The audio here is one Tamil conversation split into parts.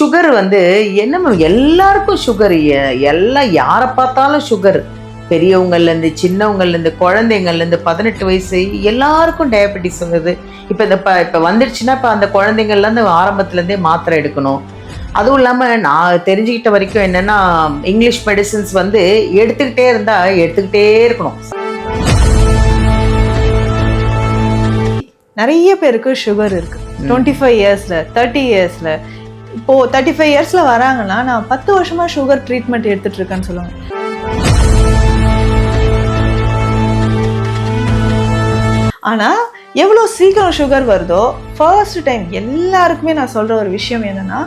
சுகர் வந்து என்ன எல்லாருக்கும் சுகர், எல்லாம் யாரை பார்த்தாலும் சுகர். பெரியவங்கள்லேருந்து சின்னவங்கள்லேருந்து குழந்தைங்கள்லேருந்து 18 வயசு எல்லாருக்கும் டயபெட்டிஸ் வருது. இப்போ வந்துடுச்சுன்னா இப்போ அந்த குழந்தைங்கள்லேருந்து ஆரம்பத்துலேருந்தே மாத்திரை எடுக்கணும். அதுவும் இல்லாமல் நான் தெரிஞ்சுக்கிட்ட வரைக்கும் என்னென்னா, இங்கிலீஷ் மெடிசின்ஸ் வந்து எடுத்துக்கிட்டே இருந்தால் எடுத்துக்கிட்டே இருக்கணும். நிறைய பேருக்கு சுகர் இருக்கு. 25 இயர்ஸ்ல 30 இயர்ஸ்ல இப்போ 35 இயர்ஸ்ல வராங்கன்னா நான் 10 வருஷமா சுகர் ட்ரீட்மெண்ட் எடுத்துட்டு இருக்கேன்னு சொல்லுவாங்க. ஆனா எவ்வளவு சீக்கிரம் சுகர் வருதோ ஃபர்ஸ்ட் டைம் எல்லாருக்குமே நான் சொல்ற ஒரு விஷயம் என்னன்னா,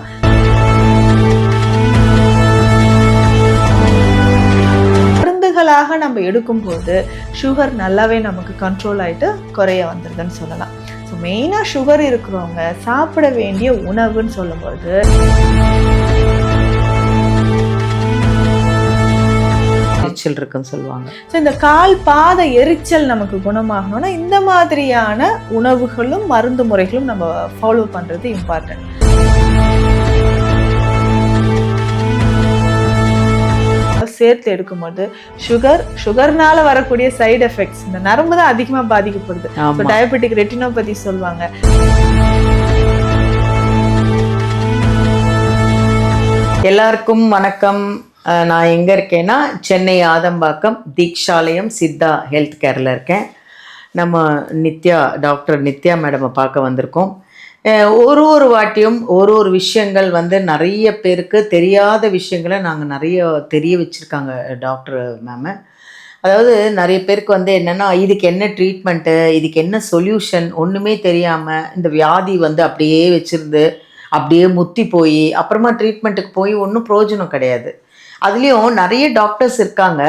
மருந்துகளாக நம்ம எடுக்கும்போது சுகர் நல்லாவே நமக்கு கண்ட்ரோல் ஆயிட்டு குறைய வந்துருதுன்னு சொல்லலாம். ஸோ மெயினாக சுகர் இருக்கிறவங்க சாப்பிட வேண்டிய உணவுன்னு சொல்லும்போது எரிச்சல் இருக்குன்னு சொல்லுவாங்க. ஸோ இந்த கால் பாத எரிச்சல் நமக்கு குணமாகணும்னா இந்த மாதிரியான உணவுகளும் மருந்து முறைகளும் நம்ம ஃபாலோ பண்ணுறது இம்பார்ட்டன்ட். சேர்த்து எடுக்கும்போது சுகர்னால வரக்கூடிய சைடு எஃபெக்ட்ஸ், இந்த நரம்பு தான் அதிகமா பாதிக்கப்படுது. டயபெட்டிக் ரெட்டினோபதி சொல்லுவாங்க. எல்லாருக்கும் வணக்கம். நான் எங்க இருக்கேன்னா சென்னை ஆதம்பாக்கம் தீக்ஷாலயம் சித்தா ஹெல்த் கேர்ல இருக்கேன். நம்ம டாக்டர் நித்யா மேடமை பார்க்க வந்திருக்கோம். ஒரு வாட்டியும் ஒரு விஷயங்கள் வந்து நிறைய பேருக்கு தெரியாத விஷயங்களை நாங்கள் நிறைய தெரிய வச்சுருக்காங்க டாக்டர் மேமு. அதாவது நிறைய பேருக்கு வந்து என்னென்னா, இதுக்கு என்ன ட்ரீட்மெண்ட்டு, இதுக்கு என்ன சொல்யூஷன் ஒன்றுமே தெரியாமல் இந்த வியாதி வந்து அப்படியே வச்சுருந்து அப்படியே முத்தி போய் அப்புறமா ட்ரீட்மெண்ட்டுக்கு போய் ஒன்றும் பிரயோஜனம் கிடையாது. அதுலேயும் நிறைய டாக்டர்ஸ் இருக்காங்க.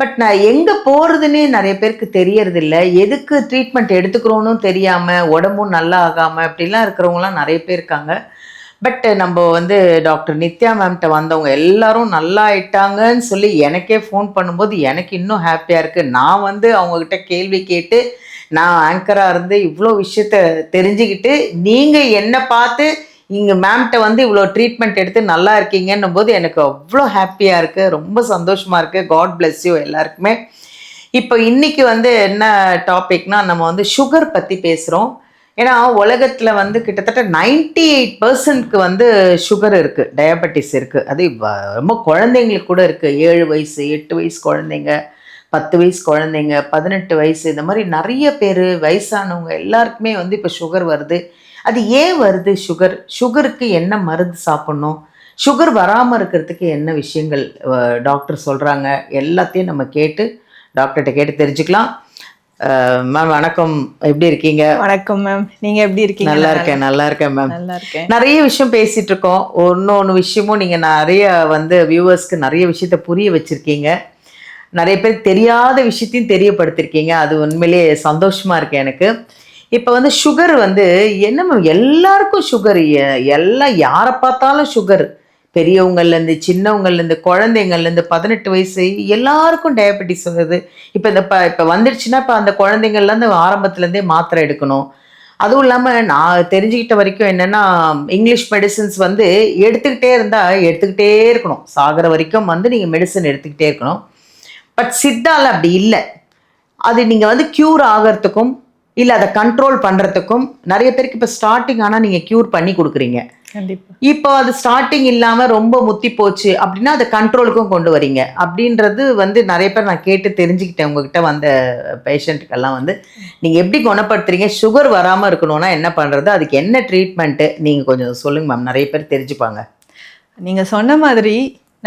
பட் நான் எங்கே போகிறதுனே நிறைய பேருக்கு தெரியறதில்ல. எதுக்கு ட்ரீட்மெண்ட் எடுத்துக்கிறோன்னு தெரியாமல் உடம்பும் நல்லா ஆகாமல் அப்படிலாம் இருக்கிறவங்களாம் நிறைய பேர் இருக்காங்க. பட் நம்ம வந்து டாக்டர் நித்யா மேம்கிட்ட வந்தவங்க எல்லாரும் நல்லா ஆயிட்டாங்கன்னு சொல்லி எனக்கே ஃபோன் பண்ணும்போது எனக்கு இன்னும் ஹாப்பியாக இருக்குது. நான் வந்து அவங்கக்கிட்ட கேள்வி கேட்டு நான் ஆங்கராக இருந்து இவ்வளோ விஷயத்த தெரிஞ்சுக்கிட்டு நீங்கள் என்னை பார்த்து இங்கே மேம்கிட்ட வந்து இவ்வளோ ட்ரீட்மெண்ட் எடுத்து நல்லா இருக்கீங்கன்னும் போது எனக்கு அவ்வளோ ஹாப்பியாக இருக்குது, ரொம்ப சந்தோஷமாக இருக்குது. காட் பிளெஸ் யூ எல்லாருக்குமே. இப்போ இன்றைக்கி வந்து என்ன டாபிக்னா, நம்ம வந்து சுகர் பற்றி பேசுகிறோம். ஏன்னா உலகத்தில் வந்து கிட்டத்தட்ட 98% வந்து சுகர் இருக்குது, டயபெட்டிஸ் இருக்குது. அது ரொம்ப குழந்தைங்களுக்கு கூட இருக்குது. 7 வயசு 8 வயசு குழந்தைங்க, 10 வயசு குழந்தைங்க, 18 வயசு, இந்த மாதிரி நிறைய பேர் வயசானவங்க எல்லாருக்குமே வந்து இப்போ சுகர் வருது. அது ஏன் வருது? சுகருக்கு என்ன மருந்து சாப்பிட்ணும், சுகர் வராமல் இருக்கிறதுக்கு என்ன விஷயங்கள் டாக்டர் சொல்கிறாங்க, எல்லாத்தையும் நம்ம டாக்டர்கிட்ட கேட்டு தெரிஞ்சுக்கலாம். மேம் வணக்கம், எப்படி இருக்கீங்க? வணக்கம் மேம், நீங்கள் எப்படி இருக்கீங்க? நல்லா இருக்கேன் மேம். நல்லா இருக்கேன். நிறைய விஷயம் பேசிகிட்டு இருக்கோம். ஒன்று விஷயமும் நீங்கள் நிறைய வந்து வியூவர்ஸ்க்கு நிறைய விஷயத்த புரிய வச்சுருக்கீங்க. நிறைய பேர் தெரியாத விஷயத்தையும் தெரியப்படுத்திருக்கீங்க. அது உண்மையிலேயே சந்தோஷமாக இருக்கு எனக்கு. இப்போ வந்து சுகர் வந்து என்ன எல்லாருக்கும் சுகர், எல்லாம் யாரை பார்த்தாலும் சுகர். பெரியவங்கள்லேருந்து சின்னவங்கள்லேருந்து குழந்தைங்கள்லேருந்து 18 வயசு எல்லாருக்கும் டயபெட்டிஸ் வருது. இப்போ வந்துடுச்சுன்னா இப்போ அந்த குழந்தைங்கள்லேருந்து ஆரம்பத்துலேருந்தே மாத்திரை எடுக்கணும். அதுவும் இல்லாமல் நான் தெரிஞ்சுக்கிட்ட வரைக்கும் என்னென்னா, இங்கிலீஷ் மெடிசின்ஸ் வந்து எடுத்துக்கிட்டே இருந்தால் எடுத்துக்கிட்டே இருக்கணும். சாகிற வரைக்கும் வந்து நீங்கள் மெடிசன் எடுத்துக்கிட்டே இருக்கணும். பட் சித்தாவில் அப்படி இல்லை. அது நீங்கள் வந்து க்யூர் ஆகிறதுக்கும் இல்லை அதை கண்ட்ரோல் பண்ணுறதுக்கும் நிறைய பேருக்கு இப்போ ஸ்டார்டிங் ஆனால் நீங்கள் க்யூர் பண்ணி கொடுக்குறீங்க. கண்டிப்பாக. இப்போ அது ஸ்டார்டிங் இல்லாமல் ரொம்ப முத்தி போச்சு அப்படின்னா அதை கண்ட்ரோலுக்கும் கொண்டு வரீங்க அப்படின்றது வந்து நிறைய பேர் நான் கேட்டு தெரிஞ்சுக்கிட்டேன். உங்ககிட்ட வந்த பேஷண்ட்டுக்கெல்லாம் வந்து நீங்கள் எப்படி குணப்படுத்துறீங்க, சுகர் வராமல் இருக்கணும்னா என்ன பண்ணுறது, அதுக்கு என்ன ட்ரீட்மெண்ட்டு நீங்கள் கொஞ்சம் சொல்லுங்கள் மேம், நிறைய பேர் தெரிஞ்சுப்பாங்க. நீங்கள் சொன்ன மாதிரி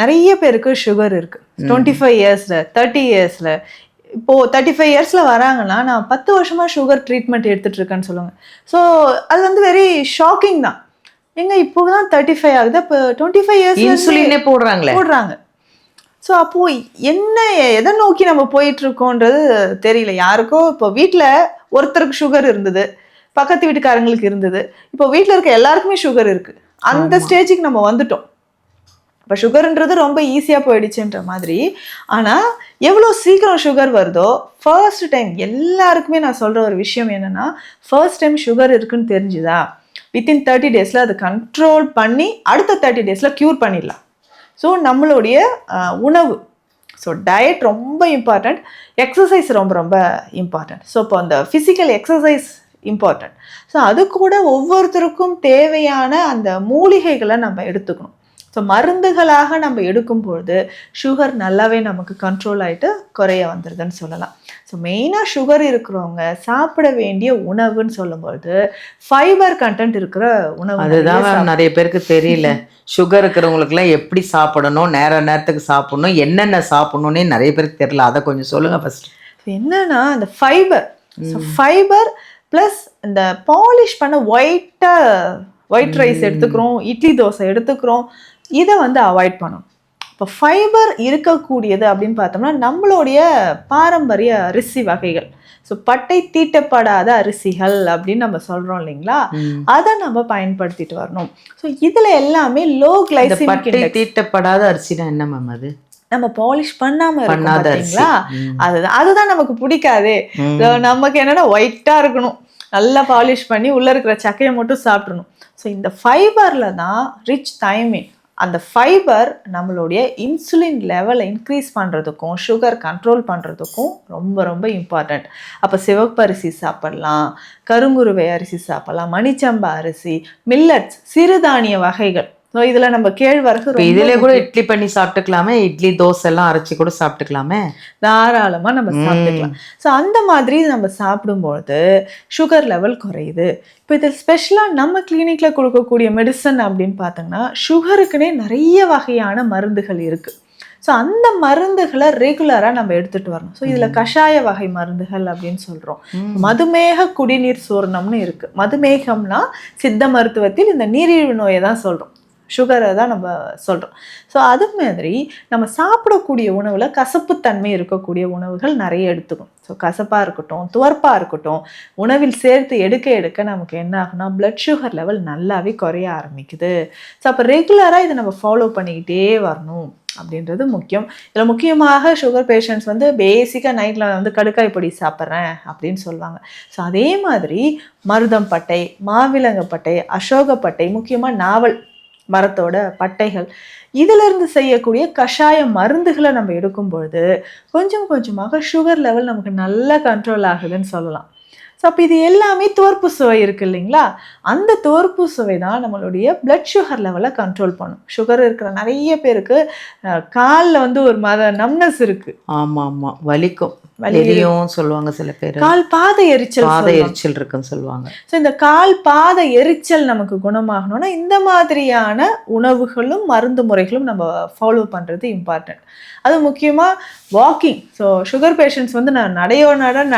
நிறைய பேருக்கு சுகர் இருக்குது. 25 இயர்ஸில் 30 இயர்ஸில் இப்போது 35 இயர்ஸில் வராங்கன்னா நான் 10 வருஷமா சுகர் ட்ரீட்மெண்ட் எடுத்துகிட்டு இருக்கேன்னு சொல்லுவாங்க. ஸோ அது வந்து வெரி ஷாக்கிங் தான். எங்க இப்போ தான் 35 ஆகுது, அப்போ 25 இயர்ஸ் இன்சுலினே போடுறாங்க. ஸோ அப்போது எதை நோக்கி நம்ம போயிட்டுருக்கோன்றது தெரியல யாருக்கோ. இப்போ வீட்டில் ஒருத்தருக்கு சுகர் இருந்தது, பக்கத்து வீட்டுக்காரங்களுக்கு இருந்தது, இப்போ வீட்டில் இருக்க எல்லாருக்குமே சுகர் இருக்குது. அந்த ஸ்டேஜுக்கு நம்ம வந்துட்டோம். இப்போ சுகர்ன்றது ரொம்ப ஈஸியாக போயிடுச்சுன்ற மாதிரி. ஆனால் எவ்வளோ சீக்கிரம் சுகர் வருதோ ஃபர்ஸ்ட் டைம் எல்லாருக்குமே நான் சொல்கிற ஒரு விஷயம் என்னென்னா, ஃபர்ஸ்ட் டைம் சுகர் இருக்குன்னு தெரிஞ்சுதா வித்தின் 30 டேஸில் அது கண்ட்ரோல் பண்ணி அடுத்த 30 டேஸில் க்யூர் பண்ணிடலாம். ஸோ நம்மளுடைய உணவு, ஸோ டயட் ரொம்ப இம்பார்ட்டண்ட், எக்ஸசைஸ் ரொம்ப ரொம்ப இம்பார்ட்டண்ட். ஸோ இப்போ அந்த ஃபிசிக்கல் எக்ஸசைஸ் இம்பார்ட்டண்ட். ஸோ அது கூட ஒவ்வொருத்தருக்கும் தேவையான அந்த மூலிகைகளை நம்ம எடுத்துக்கணும். ஸோ மருந்துகளாக நம்ம எடுக்கும்பொழுது சுகர் நல்லாவே நமக்கு கண்ட்ரோல் ஆகிட்டு குறைய வந்துடுதுன்னு சொல்லலாம். ஸோ மெயினாக சுகர் இருக்கிறவங்க சாப்பிட வேண்டிய உணவுன்னு சொல்லும்போது ஃபைபர் கண்டென்ட் இருக்கிற உணவு. அதுதான் நிறைய பேருக்கு தெரியல. சுகர் இருக்கிறவங்களுக்குலாம் எப்படி சாப்பிடணும், நேரத்துக்கு சாப்பிடணும், என்னென்ன சாப்பிடணும்னே நிறைய பேருக்கு தெரியல. அதை கொஞ்சம் சொல்லுங்கள் ஃபர்ஸ்ட். என்னன்னா அந்த ஃபைபர், ஃபைபர் ப்ளஸ் இந்த பாலிஷ் பண்ண ஒயிட் ரைஸ் எடுத்துக்கிறோம், இட்லி தோசை எடுத்துக்கிறோம், இதை வந்து அவாய்ட் பண்ணணும். இப்போ ஃபைபர் இருக்கக்கூடியது அப்படின்னு பார்த்தோம்னா நம்மளுடைய பாரம்பரிய அரிசி வகைகள், ஸோ பட்டை தீட்டப்படாத அரிசிகள் அப்படின்னு நம்ம சொல்கிறோம் இல்லைங்களா, அதை நம்ம பயன்படுத்திட்டு வரணும். ஸோ இதில் எல்லாமே லோ கிளைசிமிக் இண்டெக்ஸ். தீட்டப்படாத அரிசினா என்ன மேம்? அது நம்ம பாலிஷ் பண்ணாம இருக்கீங்களா, அதுதான் நமக்கு பிடிக்காதே. நமக்கு என்னன்னா ஒயிட்டா இருக்கணும், நல்லா பாலிஷ் பண்ணி உள்ள இருக்கிற சக்கையை மட்டும் சாப்பிடணும். ஸோ இந்த ஃபைபர்ல தான் ரிச் தைமின். அந்த ஃபைபர் நம்மளுடைய இன்சுலின் லெவலை இன்க்ரீஸ் பண்ணுறதுக்கும் சுகர் கண்ட்ரோல் பண்ணுறதுக்கும் ரொம்ப ரொம்ப இம்பார்ட்டண்ட். அப்போ சிவப்பு அரிசி சாப்பிடலாம், கருங்குருவை அரிசி சாப்பிடலாம், மணிச்சம்பா அரிசி, மில்லட்ஸ், சிறுதானிய வகைகள். ஸோ இதில் நம்ம கேழ்வரகு, இதிலே கூட இட்லி பண்ணி சாப்பிட்டுக்கலாமே, இட்லி தோசை எல்லாம் அரைச்சி கூட சாப்பிட்டுக்கலாமே, தாராளமாக நம்ம சாப்பிட்டுக்கலாம். ஸோ அந்த மாதிரி நம்ம சாப்பிடும்பொழுது சுகர் லெவல் குறையுது. இப்போ இதில் ஸ்பெஷலாக நம்ம கிளினிக்கில் கொடுக்கக்கூடிய மெடிசன் அப்படின்னு பார்த்தோங்கன்னா சுகருக்குன்னே நிறைய வகையான மருந்துகள் இருக்குது. ஸோ அந்த மருந்துகளை ரெகுலராக நம்ம எடுத்துகிட்டு வரணும். ஸோ இதில் கஷாய வகை மருந்துகள் அப்படின்னு சொல்கிறோம். மதுமேக குடிநீர் சூரணம்னு இருக்குது. மதுமேகம்னா சித்த மருத்துவத்தில் இந்த நீரிழிவு நோயை தான் சொல்கிறோம், சுகரை தான் நம்ம சொல்கிறோம். ஸோ அது மாதிரி நம்ம சாப்பிடக்கூடிய உணவில் கசப்புத்தன்மை இருக்கக்கூடிய உணவுகள் நிறைய எடுத்துக்கணும். ஸோ கசப்பாக இருக்கட்டும், துவர்ப்பாக இருக்கட்டும், உணவில் சேர்த்து எடுக்க நமக்கு என்ன ஆகுனா பிளட் சுகர் லெவல் நல்லாவே குறைய ஆரம்பிக்குது. ஸோ அப்போ ரெகுலராக இதை நம்ம ஃபாலோ பண்ணிக்கிட்டே வரணும் அப்படின்றது முக்கியம். இதில் முக்கியமாக சுகர் பேஷண்ட்ஸ் வந்து பேசிக்காக நைட்டில் வந்து கடுக்காய் பொடி சாப்பிட்றேன் அப்படின்னு சொல்லுவாங்க. ஸோ அதே மாதிரி மருதம்பட்டை, மாவிலங்கப்பட்டை, அசோகப்பட்டை, முக்கியமாக நாவல் மரத்தோட பட்டைகள், இதிலிருந்து செய்யக்கூடிய கஷாய மருந்துகளை நம்ம எடுக்கும்பொழுது கொஞ்சம் கொஞ்சமாக சுகர் லெவல் நமக்கு நல்லா கண்ட்ரோல் ஆகுதுன்னு சொல்லலாம். ஸோ அப்போ இது எல்லாமே துவர்ப்பு சுவை இருக்குது இல்லைங்களா, அந்த துவர்ப்பு சுவை தான் நம்மளுடைய பிளட் சுகர் லெவலை கண்ட்ரோல் பண்ணும். சுகர் இருக்கிற நிறைய பேருக்கு காலில் வந்து ஒரு நம்னஸ் இருக்குது. ஆமாம், வலிக்கும், வலியும் சொல்லுவாங்க சில பேர். கால் பாத எரிச்சல் இருக்குன்னு சொல்லுவாங்க. ஸோ இந்த கால் பாத எரிச்சல் நமக்கு குணமாகணும்னா இந்த மாதிரியான உணவுகளும் மருந்து முறைகளும் நம்ம ஃபாலோ பண்ணுறது இம்பார்ட்டன்ட். அது முக்கியமாக வாக்கிங். ஸோ சுகர் பேஷண்ட்ஸ் வந்து நான்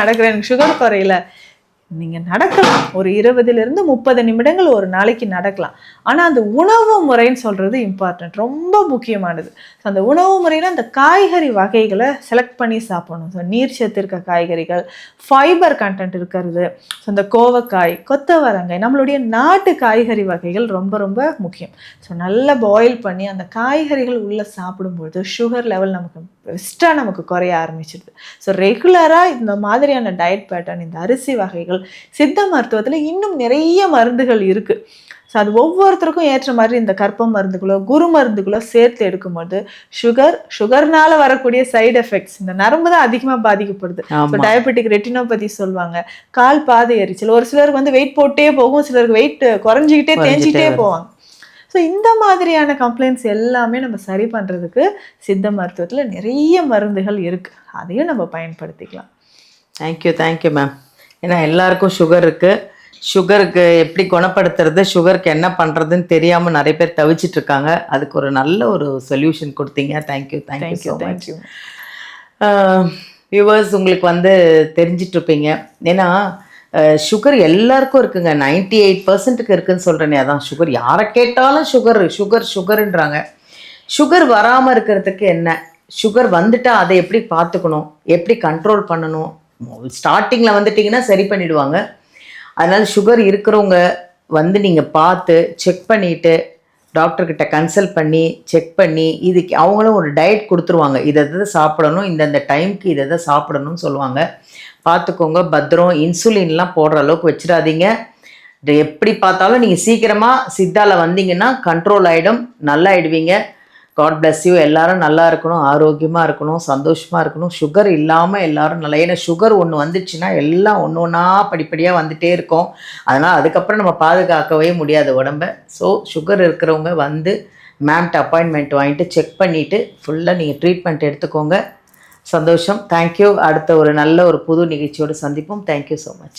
நடக்கிறேன், எனக்கு சுகர் குறையில, நீங்கள் நடக்கலாம், ஒரு 20 to 30 நிமிடங்கள் ஒரு நாளைக்கு நடக்கலாம். ஆனால் அந்த உணவு முறைன்னு சொல்கிறது இம்பார்ட்டன்ட், ரொம்ப முக்கியமானது. ஸோ அந்த உணவு முறையில் அந்த காய்கறி வகைகளை செலக்ட் பண்ணி சாப்பிடணும். ஸோ நீர் சத்து இருக்க காய்கறிகள், ஃபைபர் கண்டென்ட் இருக்கிறது, ஸோ இந்த கோவக்காய், கொத்தவரங்காய், நம்மளுடைய நாட்டு காய்கறி வகைகள் ரொம்ப ரொம்ப முக்கியம். ஸோ நல்லா பாயில் பண்ணி அந்த காய்கறிகள் உள்ளே சாப்பிடும்பொழுது சுகர் லெவல் நமக்கு பெஸ்ட்டாக நமக்கு குறைய ஆரம்பிச்சிடுது. ஸோ ரெகுலராக இந்த மாதிரியான டயட் பேட்டர்ன், இந்த அரிசி வகைகள், சித்த மருத்துவத்தில் இன்னும் நிறைய மருந்துகள் இருக்குது. ஸோ அது ஒவ்வொருத்தருக்கும் ஏற்ற மாதிரி இந்த கற்ப மருந்துகளோ குரு மருந்துகளோ சேர்த்து எடுக்கும்போது சுகர்னால வரக்கூடிய சைடு எஃபெக்ட்ஸ், இந்த நரம்பு தான் அதிகமாக பாதிக்கப்படுது. ஸோ டயபெட்டிக் ரெட்டினோபதி சொல்லுவாங்க, கால் பாத எரிச்சல், ஒரு சிலருக்கு வந்து வெயிட் போட்டே போகும், சிலருக்கு வெயிட் குறைஞ்சிக்கிட்டே தேஞ்சிக்கிட்டே போவாங்க. ஸோ இந்த மாதிரியான கம்ப்ளைண்ட்ஸ் எல்லாமே நம்ம சரி பண்ணுறதுக்கு சித்த மருத்துவத்தில் நிறைய மருந்துகள் இருக்குது, அதையும் நம்ம பயன்படுத்திக்கலாம். Thank you ma'am. ஏன்னா எல்லாருக்கும் சுகர் இருக்குது, சுகருக்கு எப்படி குணப்படுத்துறது, சுகருக்கு என்ன பண்ணுறதுன்னு தெரியாமல் நிறைய பேர் தவிச்சிட்டு இருக்காங்க. அதுக்கு ஒரு நல்ல ஒரு சொல்யூஷன் கொடுத்தீங்க. தேங்க்யூ. வியூவர்ஸ், உங்களுக்கு வந்து தெரிஞ்சிட்ருப்பீங்க. ஏன்னா சுகர் எல்லாருக்கும் இருக்குங்க, 98% இருக்குன்னு சொல்கிறேனே, அதான் சுகர். யாரை கேட்டாலும் சுகருன்றாங்க. சுகர் வராமல் இருக்கிறதுக்கு என்ன, சுகர் வந்துட்டால் அதை எப்படி பார்த்துக்கணும், எப்படி கண்ட்ரோல் பண்ணணும், ஸ்டார்டிங்கில் வந்துட்டிங்கன்னா சரி பண்ணிவிடுவாங்க. அதனால் சுகர் இருக்கிறவங்க வந்து நீங்கள் பார்த்து செக் பண்ணிவிட்டு டாக்டர்கிட்ட கன்சல்ட் பண்ணி செக் பண்ணி இதுக்கு அவங்களும் ஒரு டயட் கொடுத்துருவாங்க. இதை சாப்பிடணும், இந்தந்த டைமுக்கு இதை சாப்பிடணும்னு சொல்லுவாங்க. பார்த்துக்கோங்க, பத்திரம். இன்சுலின்லாம் போடுற அளவுக்கு வச்சிடாதீங்க. எப்படி பார்த்தாலும் நீங்கள் சீக்கிரமாக சித்தாவில் வந்தீங்கன்னா கண்ட்ரோல் ஆகிடும், நல்லா ஆயிடுவீங்க. God bless you. எல்லாரும் நல்லா இருக்கணும், ஆரோக்கியமாக இருக்கணும், சந்தோஷமாக இருக்கணும். சுகர் இல்லாமல் எல்லாரும் நல்லா, ஏன்னா சுகர் ஒன்று வந்துச்சுன்னா எல்லாம் ஒன்று ஒன்றா படிப்படியாக வந்துகிட்டே இருக்கும். அதனால் அதுக்கப்புறம் நம்ம பாதுகாக்கவே முடியாது உடம்பை. ஸோ சுகர் இருக்கிறவங்க வந்து மேம்கிட்ட அப்பாயின்மெண்ட் வாங்கிட்டு செக் பண்ணிவிட்டு ஃபுல்லாக நீங்கள் ட்ரீட்மெண்ட் எடுத்துக்கோங்க. சந்தோஷம். தேங்க்யூ. அடுத்த ஒரு நல்ல ஒரு புது நிகழ்ச்சியோடு சந்திப்போம். Thank you so much.